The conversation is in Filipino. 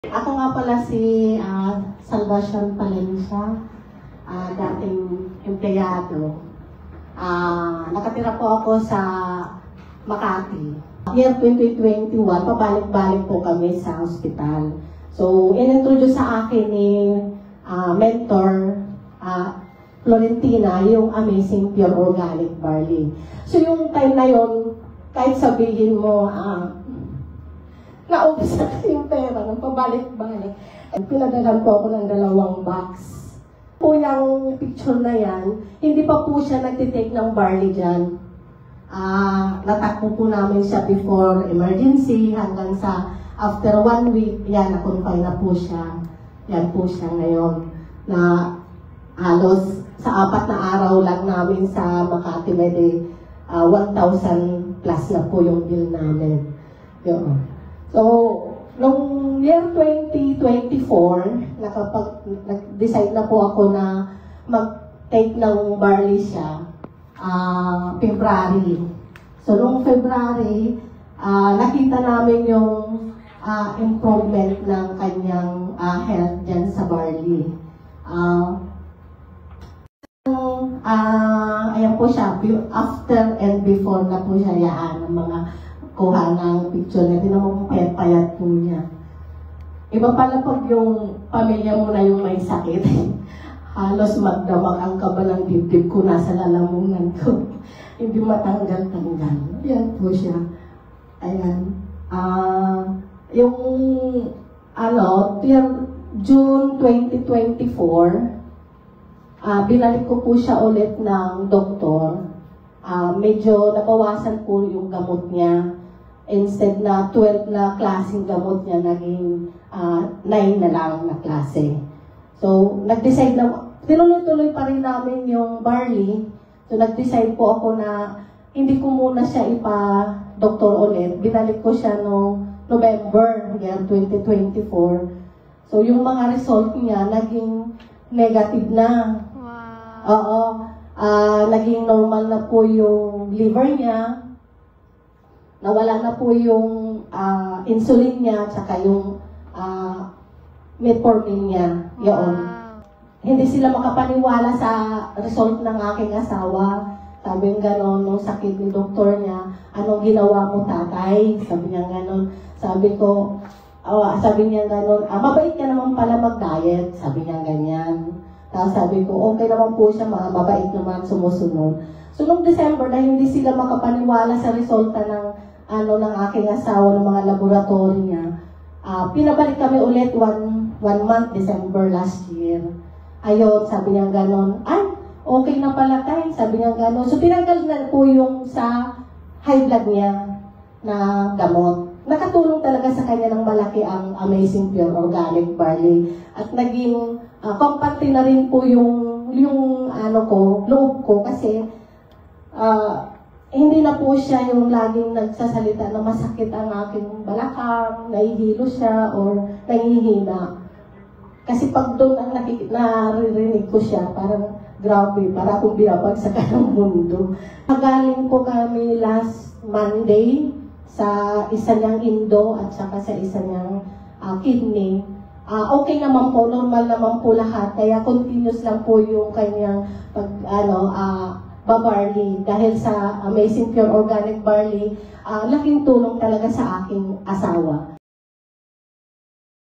Ako nga pala si Salvacion Palencia, dating empleyado. Nakatira po ako sa Makati. Year 2021, pabalik-balik po kami sa ospital. So, in-introduce sa akin ni mentor Florentina yung Amazing Pure Organic Barley. So, yung time na yon, kahit sabihin mo, naubos na kasi yung pera, nang pabalik-balik. Pinadalan po ako ng 2 box. Po yung picture na yan, hindi pa po siya nagtitake ng barley dyan. Natakbo po namin siya before emergency hanggang sa after 1 week, yan, na-confine na po siya. Yan po siya ngayon. Na halos sa 4 na araw lang namin sa Makati Mede, 1,000 plus na po yung bill namin. Yun. So, noong year 2024, nag-decide na po ako na mag-take ng barley siya, February. So, noong February, nakita namin yung improvement ng kanyang health dyan sa barley. Ayan po siya, after and before na po siya yan, ng mga kuha ng picture niya, tinamang payat po niya. Iba pala pag yung pamilya mo na yung may sakit, halos magdamag ang kaba ng dibdib ko, nasa lalamunan ko. Hindi matanggal-tanggal. Yan po siya. Ayan. Yung, June 2024, binalik ko po siya ulit ng doktor. Medyo nabawasan po yung gamot niya. Instead na 12 na klaseng gamot niya, naging 9 na lang na klase. So, nag-decide na, tinuloy-tuloy pa rin namin yung barley. So, nag-decide po ako na hindi ko muna siya ipa-doktor ulit. Binalik ko siya noong November, year 2024. So, yung mga result niya, naging negative na. Wow. Oo. Naging normal na po yung liver niya. Nawala na po yung insulin niya, tsaka yung metformin niya. Yun. Hindi sila makapaniwala sa result ng aking asawa. Sabi niya gano'n, nung sakit ni doktor niya, anong ginawa mo, tatay? Sabi niya gano'n. Sabi niya gano'n, mabait ka naman pala mag-diet. Sabi niya ganyan. Tapos sabi ko, okay naman po siya, mabait naman, sumusunod. So, noong December, dahil hindi sila makapaniwala sa resulta ng ng aking asawa, ng mga laboratory niya, pinabalik kami ulit one month, December last year. Ayun, sabi niya gano'n, okay na pala tayo, sabi niya gano'n. So, tinanggal na po yung sa high blood niya na gamot. Nakatulong talaga sa kanya ng malaki ang Amazing Pure Organic Barley. At naging kompante na rin po yung loob ko kasi hindi na po siya yung laging nagsasalita na masakit ang aking balakang, nahihilo siya or nangihina. Kasi pag doon ang naririnig ko siya, parang grabe, para akong binabagsakan ng mundo. Magaling po kami last Monday sa isa niyang indo at saka sa isa niyang kidney. Okay naman po, normal naman po lahat. Kaya continuous lang po yung kanyang barley. Dahil sa Amazing Pure Organic Barley, laking tulong talaga sa aking asawa.